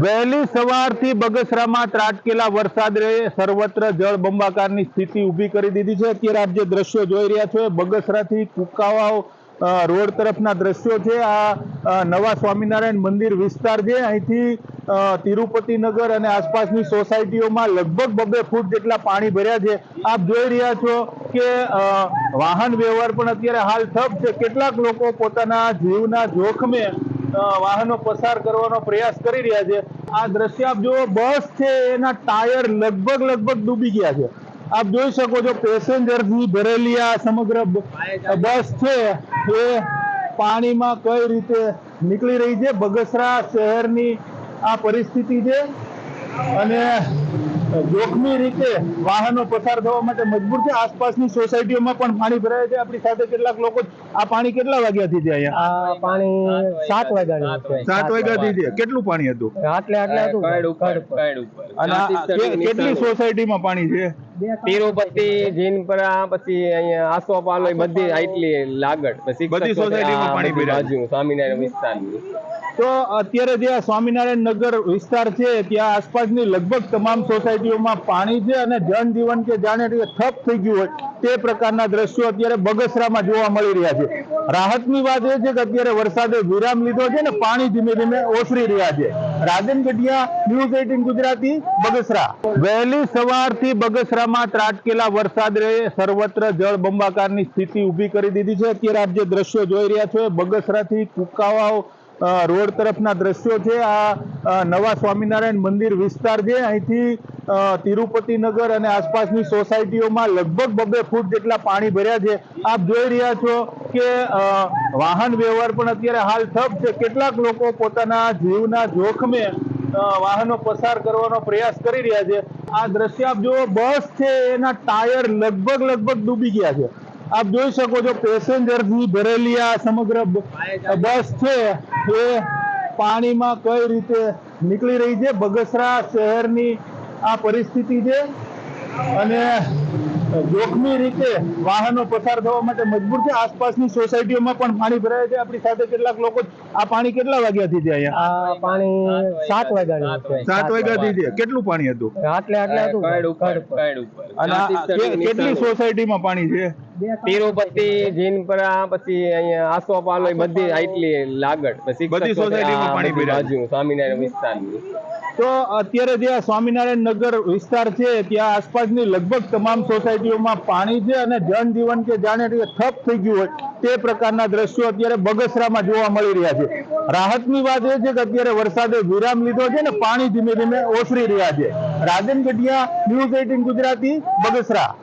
વહેલી સવારથી બગસરામાં ત્રાટકેલા વરસાદે સર્વત્ર જળબંબાકારની સ્થિતિ ઊભી કરી દીધી છે। અત્યારે આપ જે દ્રશ્યો જોઈ રહ્યા છો બગસરાથી કુકાવાવ રોડ તરફના દ્રશ્યો છે। આ નવા સ્વામિનારાયણ મંદિર વિસ્તાર છે। અહીંથી તિરુપતિ નગર અને આસપાસની સોસાયટીઓમાં લગભગ 2 ફૂટ જેટલા પાણી ભર્યા છે। આપ જોઈ રહ્યા છો કે વાહન વ્યવહાર પણ અત્યારે હાલ ઠપ છે। કેટલાક લોકો પોતાના જીવના જોખમે વાહનો પસાર કરવાનો પ્રયાસ કરી રહ્યા છે। આ દ્રશ્ય આપ જુઓ, બસ છે એના ટાયર લગભગ ડૂબી ગયા છે। આપ જોઈ શકો છો પેસેન્જરથી ભરેલી આ સમગ્ર બસ છે એ પાણીમાં કઈ રીતે નીકળી રહી છે। બગસરા શહેરની આ પરિસ્થિતિ છે અને જોખમી રીતે વાહનો પસાર થવા માટે મજબૂર છે। આસપાસની સોસાયટીઓમાં પણ પાણી ભરાય છે। આપણી સાથે કેટલાક લોકો, આ પાણી કેટલા વાગ્યાથી છે અહીંયા? આ પાણી 7 વાગ્યાથી છે। 7 વાગ્યાથી છે। કેટલું પાણી હતું? આટલે હતું અને કેટલી સોસાયટીમાં પાણી છે? તિરુપતિ, જીનપરા, પછી અહીંયા આસોપાલો, બધી આટલી લાગડ, પછી બધી સોસાયટીમાં પાણી ભરાય છે। સ્વામિનારાયણ વિસ્તારની તો અત્યારે જે સ્વામિનારાયણ નગર વિસ્તાર છે ત્યાં આસપાસની લગભગ તમામ સોસાયટીઓમાં પાણી છે અને જનજીવન કે જાણે ઠપ થઈ ગયું હોય તે પ્રકારના દ્રશ્યો અત્યારે બગસરામાં જોવા મળી રહ્યા છે। રાહતની વાત એ છે કે અત્યારે વરસાદે વિરામ લીધો છે ને પાણી ધીમે ધીમે ઓસરી રહ્યા છે। રાજન ગઢિયા, ન્યૂઝ 18 ગુજરાતી, બગસરા। વહેલી સવારથી બગસરામાં ત્રાટકેલા વરસાદે સર્વત્ર જળબંબાકારની સ્થિતિ ઊભી કરી દીધી છે। અત્યારે આપ જે દ્રશ્યો જોઈ રહ્યા છો બગસરાથી કુકાવાવ રોડ તરફના દ્રશ્યો છે। આ નવા સ્વામિનારાયણ મંદિર વિસ્તાર છે। અહીંથી તિરુપતિ નગર અને આસપાસની સોસાયટીઓમાં લગભગ 2 ફૂટ જેટલા પાણી ભર્યા છે। આપ જોઈ રહ્યા છો કે વાહન વ્યવહાર પણ અત્યારે હાલ ઠપ છે। કેટલાક લોકો પોતાના જીવના જોખમે વાહનો પસાર કરવાનો પ્રયાસ કરી રહ્યા છે। આ દ્રશ્ય આપ જુઓ, બસ છે એના ટાયર લગભગ ડૂબી ગયા છે। આપ જોઈ શકો છો પેસેન્જરથી ભરેલી આ સમગ્ર બસ છે એ પાણીમાં કઈ રીતે નીકળી રહી છે। બગસરા શહેરની આ પરિસ્થિતિ છે અને જોખમી રીતે વાહનો પસાર થવા માટે મજબૂર છે। આસપાસની સોસાયટીઓમાં પણ પાણી ભરાય છે। આપણી સાથે કેટલાક લોકો, આ પાણી કેટલા વાગ્યાથી છે અહીંયા? આ પાણી 7 વાગ્યાથી છે। 7 વાગ્યાથી છે। કેટલું પાણી હતું? આટલે હતું અને કેટલી સોસાયટીમાં પાણી છે? તિરુપતિ, જીનપરા, પછી અહીંયા આસોપાલો, બધી આટલી લાગડ, પછી બધી સોસાયટીમાં પાણી ભરાય છે। સ્વામિનારાયણ વિસ્તારની તો અત્યારે જે સ્વામિનારાયણ નગર વિસ્તાર છે ત્યાં આસપાસની લગભગ તમામ સોસાયટીઓમાં પાણી છે અને જનજીવન કે જાણે ઠપ થઈ ગયું હોય તે પ્રકારના દ્રશ્યો અત્યારે બગસરામાં જોવા મળી રહ્યા છે। રાહતની વાત એ છે કે અત્યારે વરસાદે વિરામ લીધો છે ને પાણી ધીમે ધીમે ઓસરી રહ્યા છે। રાજન ગઢિયા, ન્યૂઝ 18 ગુજરાતી, બગસરા।